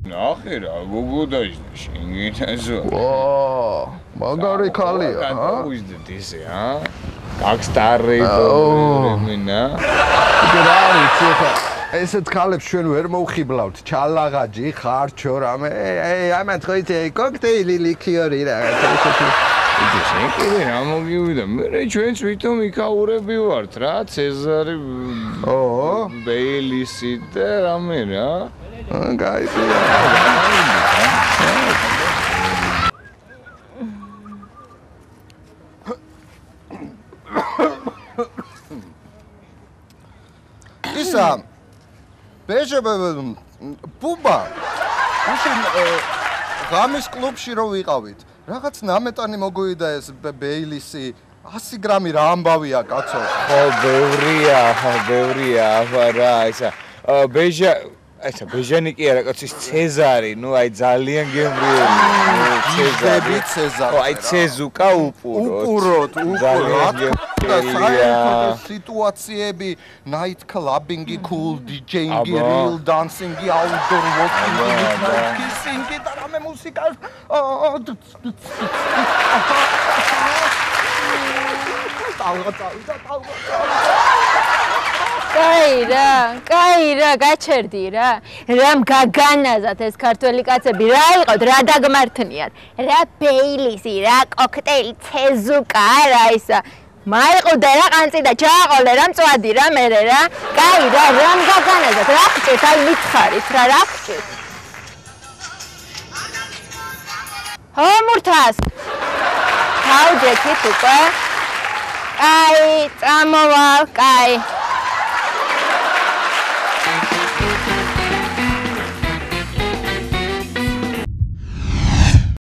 ნახე რა, გოგო დაიჯდა შენგენაზო. ვა, მაგარი ქალია, ა? უიზდეთ ესე, ა? გაგსტარი მენა. რა ვიცი ხა. ესეთ ქალებს ჩვენ ვერ მოვხიბლავთ. ჩალაღაჯი, ხარჩო რამე. აი მან თქვი კოქტეილი ლიქიორი რა. იცი შენ კიდე რა მოგივიდა? მე ჩვენც ვითომ იქაურები ვართ რა, ცეზარი ბეილისი და რამე რა. გაიწია. ისა ბეჟებე ბუბა უშენ ღამის კლუბში რო ვიყავით რაღაც ნამეტანი მოგვიდა ეს ბეილისი 100 გრამი რა ამბავია კაცო ხო ბევრია რა ისა ბეჟა ესა ბეჟანი კი არა კაცო ის ცეზარი ნუ აი ძალიან გემრიელი ცეზარი აი ცეზუკა უპუროთ საერთოდ სიტუაციები night clubbing-ი cool DJ-ი real dancing-ი outdoor walking-ი kissing-ი და რამე მუსიკა კაი რა გაჩერდი რა რამ გაგანაზათ ეს ქართველი კაცები რა იყოთ რა დაგმართნიათ რა ბეილისი რა კოქტეილი ცეზუკა რა ისა მაიყოდე რა ყანწი და ჩააყოლე რა მწვადი რა მერე რა კაი რა რამ გაგანაზათ რა ხჭეთ აი მითხარით რა ხჭეთ ხო მურთას თავჯექით უკვე კაი წამოვალ კაი